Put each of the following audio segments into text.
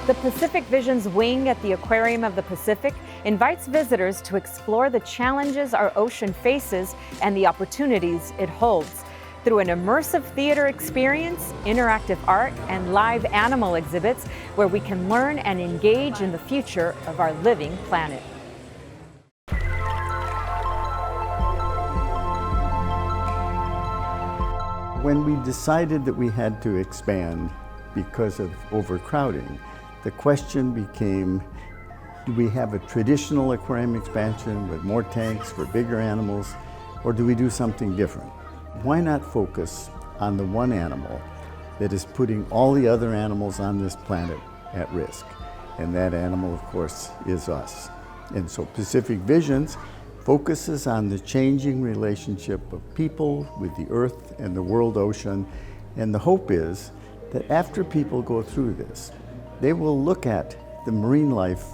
The Pacific Vision's wing at the Aquarium of the Pacific invites visitors to explore the challenges our ocean faces and the opportunities it holds. Through an immersive theater experience, interactive art, and live animal exhibits where we can learn and engage in the future of our living planet. When we decided that we had to expand because of overcrowding, the question became, do we have a traditional aquarium expansion with more tanks for bigger animals, or do we do something different? Why not focus on the one animal that is putting all the other animals on this planet at risk? And that animal, of course, is us. And so Pacific Visions focuses on the changing relationship of people with the earth and the world ocean. And the hope is that after people go through this, they will look at the marine life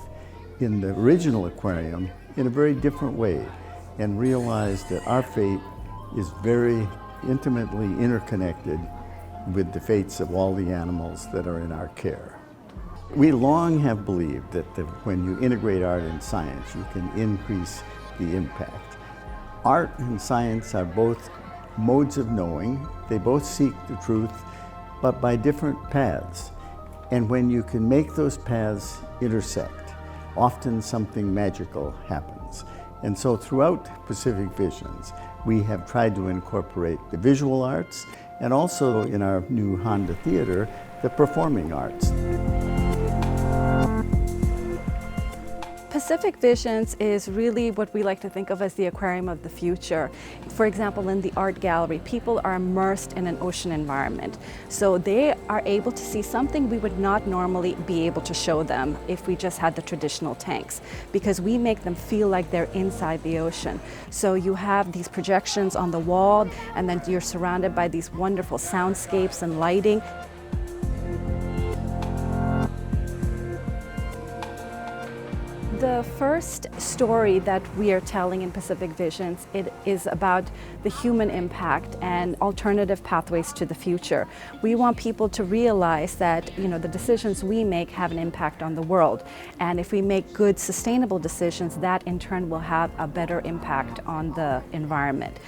in the original aquarium in a very different way and realize that our fate is very intimately interconnected with the fates of all the animals that are in our care. We long have believed that when you integrate art and science, you can increase the impact. Art and science are both modes of knowing. They both seek the truth, but by different paths. And when you can make those paths intersect, often something magical happens. And so throughout Pacific Visions, we have tried to incorporate the visual arts and also in our new Honda Theater, the performing arts. Pacific Visions is really what we like to think of as the aquarium of the future. For example, in the art gallery, people are immersed in an ocean environment. So they are able to see something we would not normally be able to show them if we just had the traditional tanks, because we make them feel like they're inside the ocean. So you have these projections on the wall, and then you're surrounded by these wonderful soundscapes and lighting. The first story that we are telling in Pacific Visions, it is about the human impact and alternative pathways to the future. We want people to realize that, the decisions we make have an impact on the world. And if we make good, sustainable decisions, that in turn will have a better impact on the environment.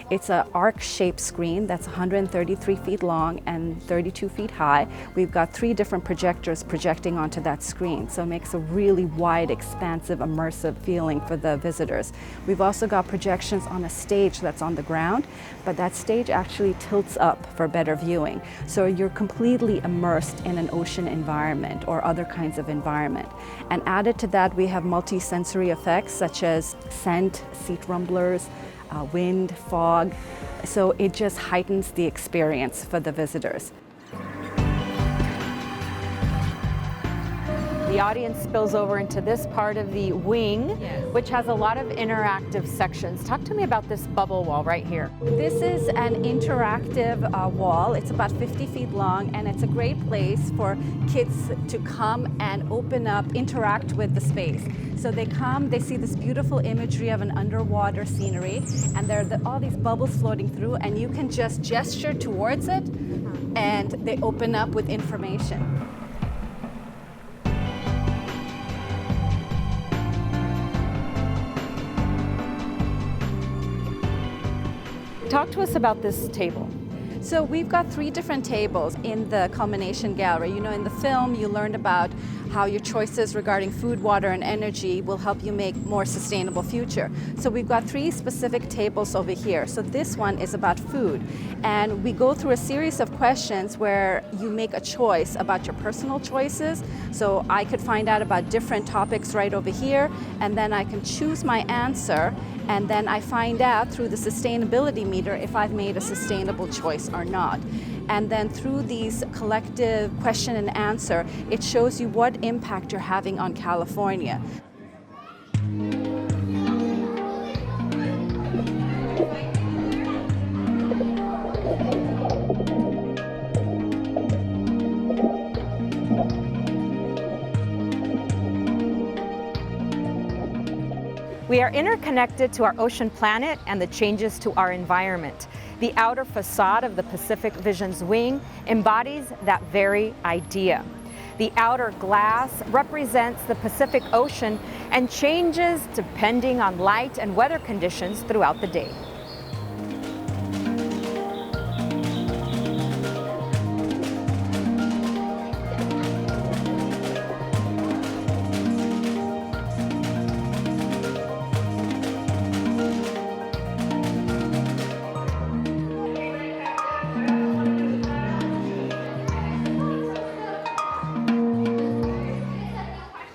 It's an arc-shaped screen that's 133 feet long and 32 feet high. We've got 3 different projectors projecting onto that screen, so it makes a really wide, expansive, immersive feeling for the visitors. We've also got projections on a stage that's on the ground, but that stage actually tilts up for better viewing. So you're completely immersed in an ocean environment or other kinds of environment. And added to that, we have multi-sensory effects such as scent, seat rumblers, wind, fog, so it just heightens the experience for the visitors. The audience spills over into this part of the wing, which has a lot of interactive sections. Talk to me about this bubble wall right here. This is an interactive wall. It's about 50 feet long, and it's a great place for kids to come and open up, interact with the space. So they come, they see this beautiful imagery of an underwater scenery, and there are all these bubbles floating through, and you can just gesture towards it, and they open up with information. Talk to us about this table. So we've got 3 different tables in the culmination gallery. In the film you learned about how your choices regarding food, water, and energy will help you make more sustainable future. So we've got 3 specific tables over here. So this one is about food. And we go through a series of questions where you make a choice about your personal choices. So I could find out about different topics right over here, and then I can choose my answer, and then I find out through the sustainability meter if I've made a sustainable choice or not. And then through these collective question and answer, it shows you what impact you're having on California. We are interconnected to our ocean planet and the changes to our environment. The outer facade of the Pacific Visions wing embodies that very idea. The outer glass represents the Pacific Ocean and changes depending on light and weather conditions throughout the day.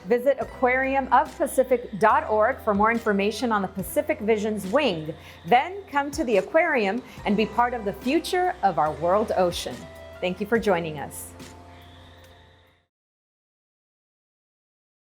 Visit aquariumofpacific.org for more information on the Pacific Vision's wing. Then come to the aquarium and be part of the future of our world ocean. Thank you for joining us.